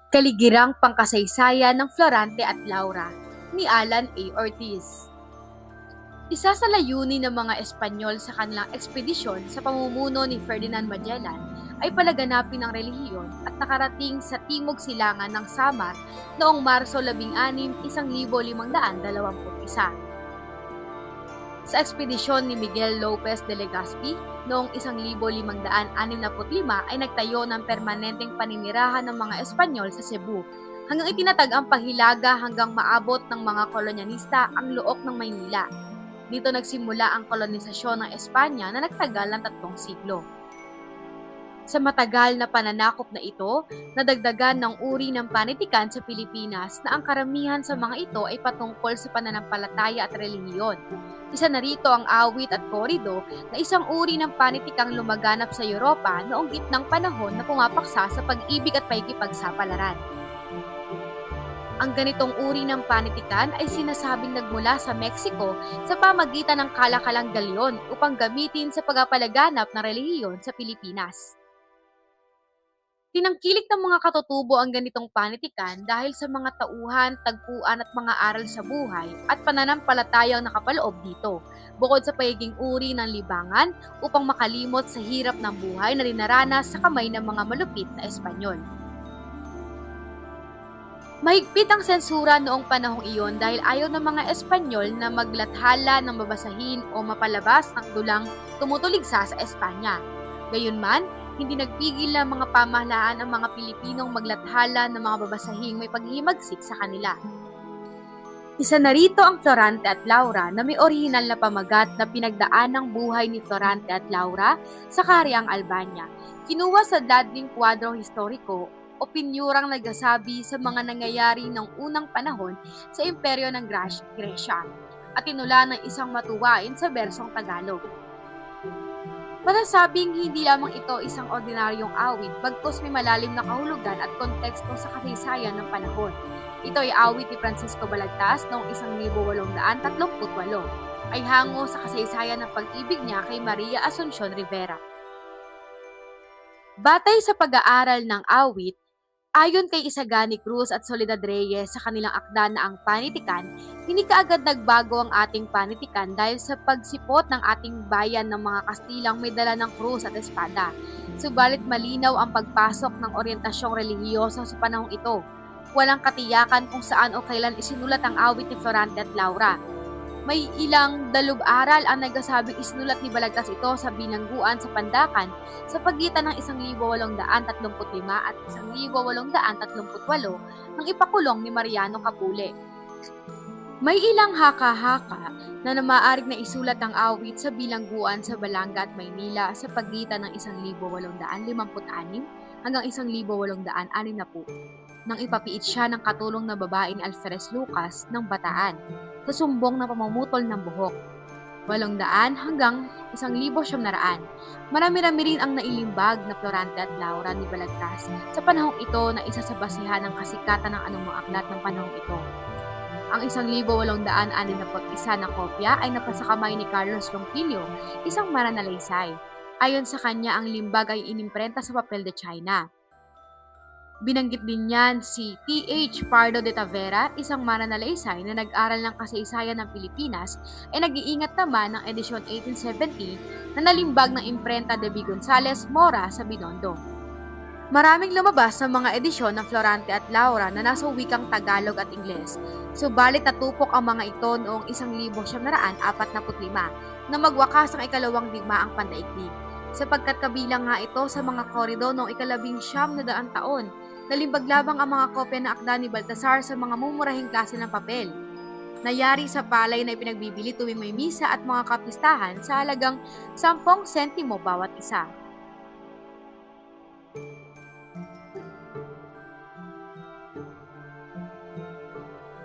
Kaligirang Pangkasaysayan ng Florante at Laura ni Alan A. Ortiz. Isa sa layunin ng mga Espanyol sa kanilang ekspedisyon sa pamumuno ni Ferdinand Magellan ay palaganapin ang relihiyon at nakarating sa Timog Silangan ng Samar noong Marso 16, 1521. Sa ekspedisyon ni Miguel Lopez de Legazpi noong 1565 ay nagtayo ng permanenteng paninirahan ng mga Espanyol sa Cebu hanggang itinatag ang paghilaga hanggang maabot ng mga kolonyanista ang look ng Maynila. Dito nagsimula ang kolonisasyon ng Espanya na nagtagal ng 3 siglo. Sa matagal na pananakop na ito, nadagdagan ng uri ng panitikan sa Pilipinas na ang karamihan sa mga ito ay patungkol sa pananampalataya at relihiyon. Isa na rito ang awit at korido na isang uri ng panitikang lumaganap sa Europa noong gitnang panahon na pumapaksa sa pag-ibig at pakikipagsapalaran. Ang ganitong uri ng panitikan ay sinasabing nagmula sa Mexico sa pamagitan ng kalakalang galyon upang gamitin sa pagpapalaganap ng relihiyon sa Pilipinas. Tinangkilik ng mga katutubo ang ganitong panitikan dahil sa mga tauhan, tagpuan at mga aral sa buhay at pananampalatayang nakapaloob dito, bukod sa pagiging uri ng libangan upang makalimot sa hirap ng buhay na dinaranas sa kamay ng mga malupit na Espanyol. Mahigpit ang sensura noong panahong iyon dahil ayaw ng mga Espanyol na maglathala ng babasahin o mapalabas ng dulang tumutuligsa sa Espanya. Gayunman, hindi nagpigil ng mga pamahalaan ang mga Pilipinong maglathala ng mga babasahing may paghihimagsik sa kanila. Isa na rito ang Florante at Laura na may orihinal na pamagat na pinagdaan ng buhay ni Florante at Laura sa Cariang Albania. Kinuha sa dating kwadro historiko o pinyurang nagsasabi sa mga nangyayari ng unang panahon sa imperyo ng Gresya at tinula ng isang matuwain sa bersong Tagalog. Masasabing hindi lamang ito isang ordinaryong awit bagkus may malalim na kahulugan at konteksto sa kasaysayan ng panahon. Ito ay awit ni Francisco Balagtas noong 1838 ay hango sa kasaysayan ng pag-ibig niya kay Maria Asuncion Rivera. Batay sa pag-aaral ng awit, ayon kay Isagani Cruz at Soledad Reyes sa kanilang akda na ang panitikan, hindi kaagad nagbago ang ating panitikan dahil sa pagsipot ng ating bayan ng mga Kastilang may dala ng krus at espada. Subalit malinaw ang pagpasok ng oryentasyong relihiyoso sa panahong ito. Walang katiyakan kung saan o kailan isinulat ang awit ni Florante at Laura. May ilang dalub-aral ang nagsasabing isinulat ni Balagtas ito sa bilangguan sa Pandakan sa pagitan ng 1835 at 1838 nang ipakulong ni Mariano Capule. May ilang haka-haka na maaaring naisulat ang awit sa bilangguan sa Balanga at Maynila sa pagitan ng 1856 hanggang 1860 nang ipapiit siya ng katulong na babae ni Alferez Lucas ng Bataan sa sumbong na pamumutol ng buhok. 800 hanggang 1,900. Marami-rami rin ang nailimbag na Florante at Laura ni Balagtas sa panahong ito na isa sa basihan ng kasikatan ng anumang aklat ng panahong ito. Ang 1,861 na kopya ay napasa kamay ni Carlos Ronquillo, isang mananalaysay. Ayon sa kanya, ang limbag ay inimprenta sa papel de China. Binanggit din niyan si T.H. Pardo de Tavera, isang mananalaysay na nag-aral ng kasaysayan ng Pilipinas ay nag-iingat naman ng edisyon 1870 na nalimbag ng imprenta de B. Gonzales Mora sa Binondo. Maraming lumabas sa mga edisyon ng Florante at Laura na nasa wikang Tagalog at Ingles, subalit natupok ang mga ito noong 1945 na magwakas ang ikalawang digmaang pandaigdig, sapagkat kabilang nga ito sa mga korido noong 1900 taon. Nalimbag labang ang mga kopya na akda ni Baltasar sa mga mumurahing klase ng papel. Nayari sa palay na ipinagbibili tuwing may misa at mga kapistahan sa halagang 10 sentimo bawat isa.